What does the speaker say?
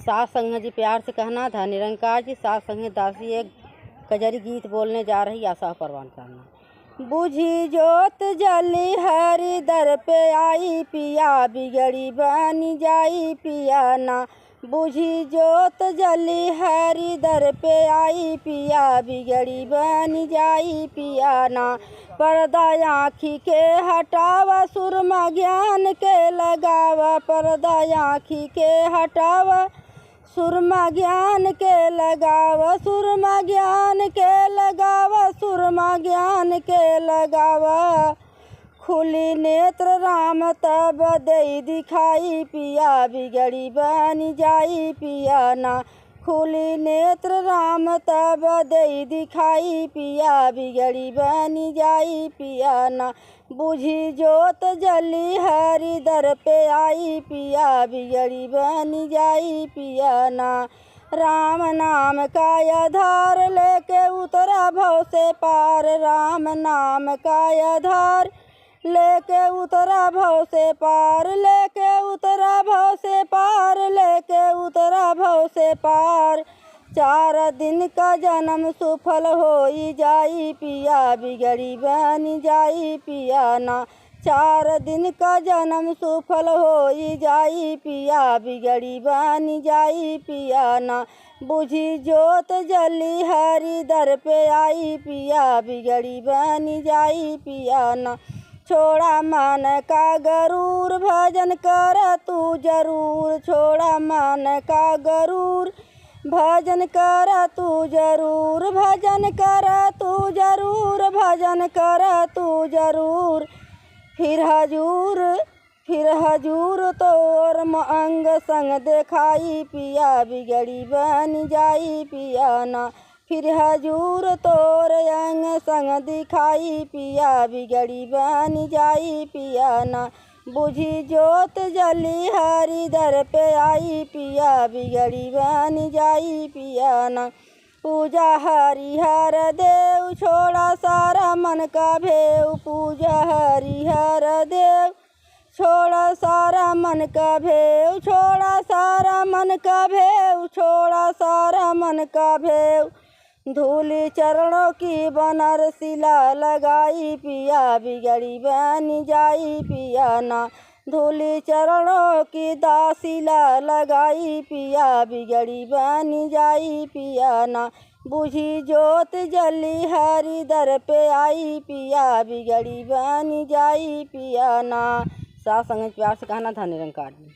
सास संग जी प्यार से कहना था निरंकार जी। सास संग दासी एक कजरी गीत बोलने जा रही आशा परवान करना। बुझी जोत जली हरि दर पे आई पिया बिगड़ी बनी जाई पिया ना। बुझी जोत जली हरि दर पे आई पिया बिगड़ी बनी जाई पिया ना। पर्दा आँखी के हटावा सुरमा ज्ञान के लगावा। पर्दा आँखी के हटावा सुरमा ज्ञान के लगावा। सुरमा ज्ञान के लगावा। सुरमा ज्ञान के लगावा। खुली नेत्र राम तब दई दिखाई पिया बिगड़ी बनी जाई पिया ना। खुली नेत्र राम तब दई दिखाई पिया बिगड़ी बनी जाई पिया ना। बुझी जोत जली हरि दर पे आई पिया बिगड़ी बनी जाई पिया ना। राम नाम का आधार लेके उतरा भव से पार। राम नाम का आधार लेके उतरा भव से पार। लेके उतरा भव से पार। लेके उतरा भव से पार। 4 दिन का जन्म सुफल होई जाई पिया बिगड़ी बनी जाई पिया ना। 4 दिन का जन्म सुफल होई जाई पिया बिगड़ी बनी जाई पिया ना। बुझी जोत जली हरि दर पे आई पिया बिगड़ी बनी जाई पिया ना। छोड़ा मन का गरूर भजन कर तू जरूर। छोड़ा मन का गरूर भजन कर तू जरूर। भजन कर तू जरूर। भजन कर तू जरूर। फिर हजूर तोर अंग संग देखाई पिया बिगड़ी बनी जाई पिया ना। फिर हजूर तोर अंग संग दिखाई पिया बिगड़ी बनी जाई पिया ना। बुझी जोत जली हरि दर पे आई पिया बिगड़ी बनी जाई पिया ना। पूजा हरिहर देव छोड़ा सारा मन का भेव। पूजा हरिहर देव छोड़ा सारा मन का भेव। छोड़ा सारा मन का भेव। छोड़ा सारा मन का भेव। धूली चरणों की बनारसिला लगाई पिया बिगड़ी बनी जाई पिया ना। धूली चरणों की दासिला लगाई पिया बिगड़ी बनी जाई पिया ना। बुझी जोत जली हरि दर पे आई पिया बिगड़ी बनी जाई पिया ना। सास संग प्यार से कहना था निरंकार जी।